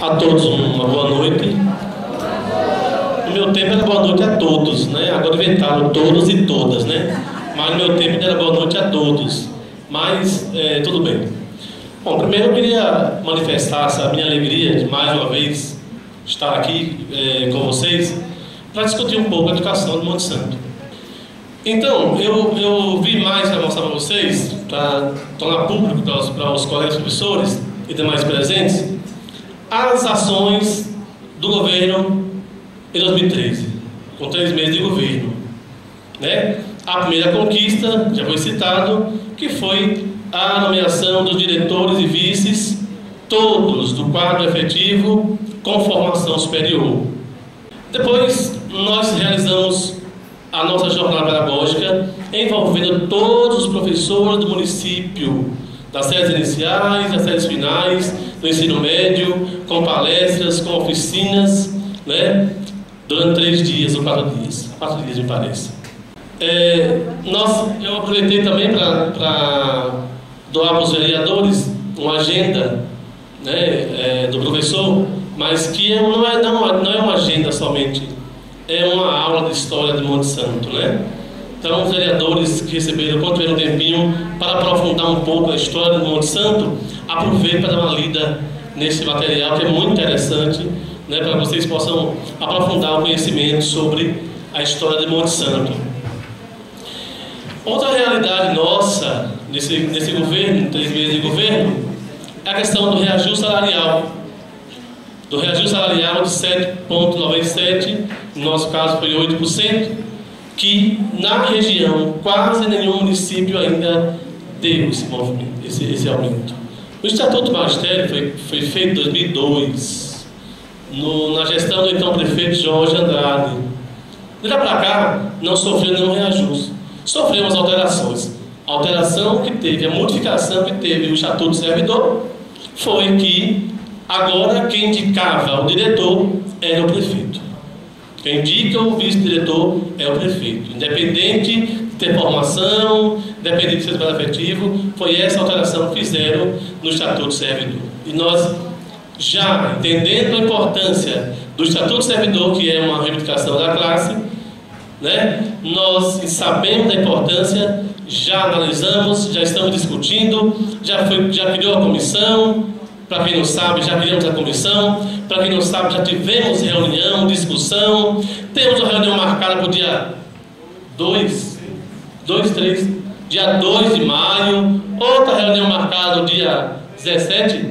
A todos uma boa noite. No meu tempo era boa noite a todos, né? Agora inventaram todos e todas, né? Mas no meu tempo era boa noite a todos. Mas tudo bem. Bom, primeiro eu queria manifestar essa minha alegria de mais uma vez estar aqui com vocês para discutir um pouco a educação do Monte Santo. Então, eu vi mais para mostrar para vocês, para tornar público para os colegas professores e demais presentes, as ações do governo em 2013, com 3 meses de governo, né? A primeira conquista, já foi citado, que foi a nomeação dos diretores e vices, todos do quadro efetivo com formação superior. Depois, nós realizamos a nossa jornada pedagógica envolvendo todos os professores do município, das séries iniciais, das séries finais, do ensino médio, com palestras, com oficinas, né? Durante 3 dias ou 4 dias. 4 dias, me parece. Eu aproveitei também para doar para os vereadores uma agenda, né, do professor, mas que não é uma agenda somente, é uma aula de história de Monte Santo, né? Então, os vereadores que receberam, quando tiveram um tempinho, para aprofundar um pouco a história do Monte Santo, aproveitem para dar uma lida nesse material, que é muito interessante, né, para que vocês possam aprofundar o conhecimento sobre a história de Monte Santo. Outra realidade nossa, nesse governo, 3 meses de governo, é a questão do reajuste salarial. Do reajuste salarial de 7,97%, no nosso caso foi 8%, que na região quase nenhum município ainda deu esse aumento. O Estatuto do Magistério foi feito em 2002, na gestão do então prefeito Jorge Andrade. De lá para cá, não sofreu nenhum reajuste. Sofremos alterações. A alteração que teve, a modificação que teve o Estatuto do Servidor, foi que agora quem indicava o diretor era o prefeito. Quem indica o vice-diretor é o prefeito. Independente de ter formação, independente de ser trabalho efetivo, foi essa alteração que fizeram no Estatuto do Servidor. E nós, já entendendo a importância do Estatuto do Servidor, que é uma reivindicação da classe, né, nós sabemos da importância, já analisamos, já estamos discutindo, já criou a comissão. Para quem não sabe, já criamos a comissão. Para quem não sabe, já tivemos reunião, discussão. Temos uma reunião marcada para o dia 2 de maio. Outra reunião marcada no dia 17,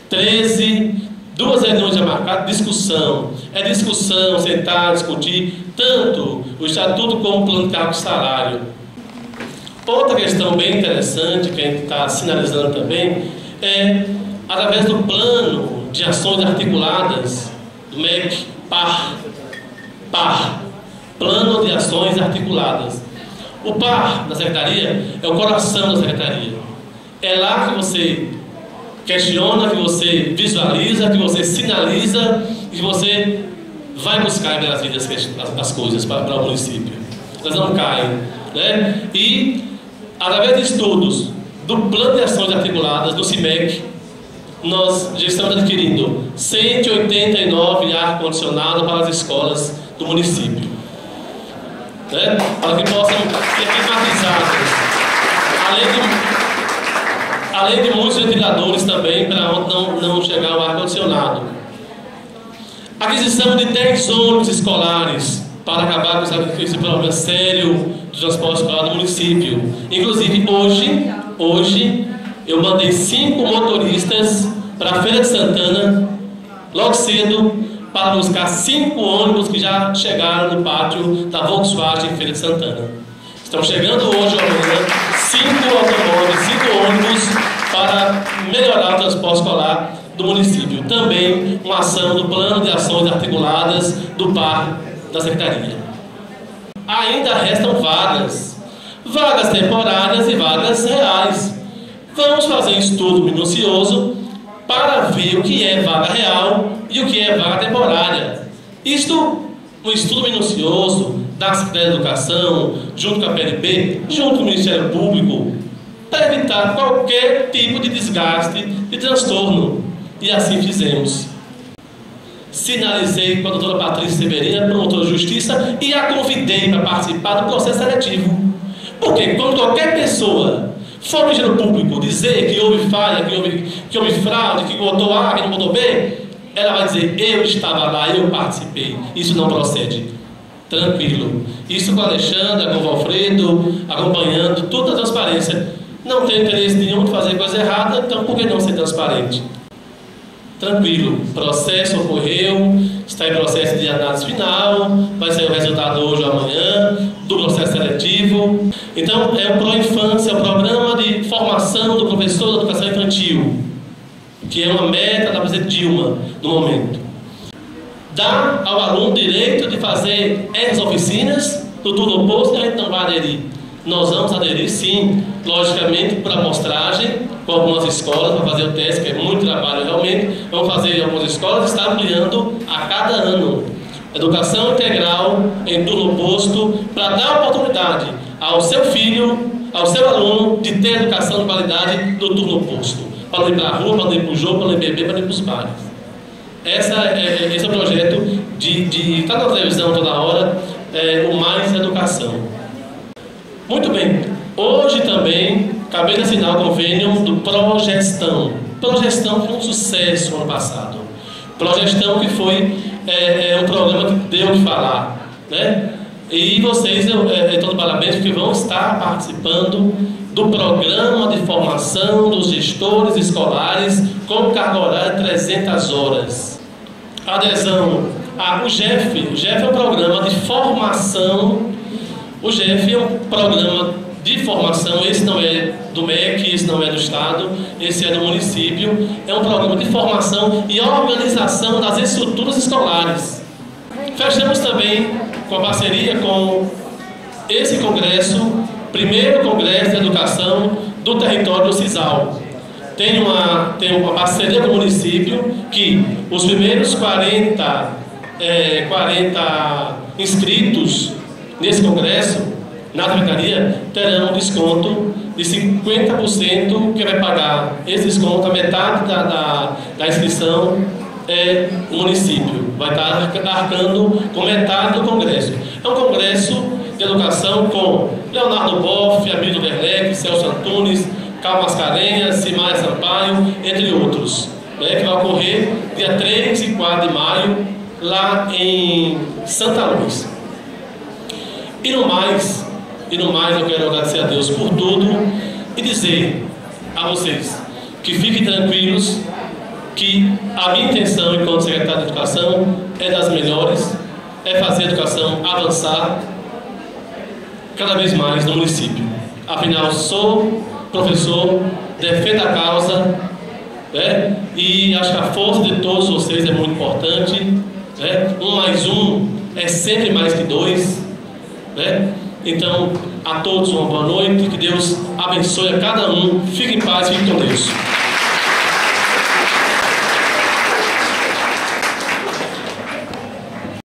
13. 2 reuniões já marcadas, discussão. É discussão, sentar, discutir, tanto o estatuto como o plano de cargo e salário. Outra questão bem interessante, que a gente está sinalizando também, é através do plano de ações articuladas, do MEC, PAR, Plano de Ações Articuladas. O PAR da Secretaria é o coração da Secretaria. É lá que você questiona, que você visualiza, que você sinaliza e que você vai buscar pelas vidas as coisas para o município. Elas não caem, né? E, através de estudos do Plano de Ações Articuladas, do CIMEC, nós já estamos adquirindo 189 ar-condicionado para as escolas do município, né? Para que possam ser climatizadas, além de muitos ventiladores também, para não chegar o ar-condicionado. Aquisição de 10 ônibus escolares para acabar com esse problema sério do transporte escolar do município. Inclusive, hoje eu mandei 5 motoristas para a Feira de Santana, logo cedo, para buscar 5 ônibus que já chegaram no pátio da Volkswagen em Feira de Santana. Estão chegando hoje ou amanhã 5 automóveis, 5 ônibus para melhorar o transporte escolar do município. Também uma ação do Plano de Ações Articuladas do PAR da Secretaria. Ainda restam vagas temporárias e vagas reais. Vamos fazer um estudo minucioso para ver o que é vaga real e o que é vaga temporária. Um estudo minucioso da Secretaria de Educação, junto com a PLB, junto com o Ministério Público, para evitar qualquer tipo de desgaste, de transtorno. E assim fizemos. sinalizei com a doutora Patrícia Severina, promotora de justiça, e a convidei para participar do processo seletivo. Porque quando qualquer pessoa for no Ministério Público dizer que houve falha, que houve fraude, que botou A, que não botou B, ela vai dizer, eu estava lá, eu participei. Isso não procede. Tranquilo. Isso com a Alexandra, com o Valfredo, acompanhando toda a transparência. Não tem interesse nenhum de fazer coisa errada, então por que não ser transparente? Tranquilo. O processo ocorreu, está em processo de análise final, vai sair o resultado hoje ou amanhã, do processo seletivo. Então, é o Pro-Infância, é o Programa de Formação do Professor da Educação Infantil, que é uma meta da presidente Dilma, no momento. Dá ao aluno o direito de fazer essas oficinas no turno oposto, e a gente não vai aderir. Nós vamos aderir, sim, logicamente, por amostragem, com algumas escolas, para fazer o teste, que é muito trabalho realmente. Vamos fazer em algumas escolas, está ampliando a cada ano. Educação integral em turno oposto, para dar oportunidade ao seu filho, ao seu aluno, de ter educação de qualidade no turno oposto. Para não ir para a rua, para não ir para o jogo, para não ir beber, para não ir para os bares. Esse é o projeto de estar na televisão toda hora, o Mais Educação. Muito bem, hoje também acabei de assinar o convênio do Progestão. Progestão foi um sucesso ano passado. Progestão que foi um programa que deu de falar, né? E vocês, todos parabéns, porque vão estar participando do programa de formação dos gestores escolares com carga horária de 300 horas. Adesão o GEF é um programa de formação. O GEF é um programa de formação, esse não é do MEC, esse não é do Estado, esse é do município. É um programa de formação e organização das estruturas escolares. Fechamos também com a parceria com esse congresso, primeiro congresso de educação do território do Cisal. Tem uma parceria com o município que os primeiros 40 inscritos nesse congresso, na secretaria, terão um desconto de 50%, que vai pagar esse desconto, a metade da inscrição o município. Vai estar arcando com metade do congresso. É um congresso de educação com Leonardo Boff, Hamilton Werneck, Celso Antunes, Carlos Mascarenhas, Simária Sampaio, entre outros, né, que vai ocorrer dia 3 e 4 de maio, lá em Santa Luz. E no mais eu quero agradecer a Deus por tudo e dizer a vocês que fiquem tranquilos, que a minha intenção enquanto secretário de Educação é das melhores, é fazer a educação avançar cada vez mais no município. Afinal, sou professor, defendo a causa, né? E acho que a força de todos vocês é muito importante, né? 1 mais 1 é sempre mais que 2, né? Então, a todos uma boa noite, que Deus abençoe a cada um, fique em paz, fique com Deus.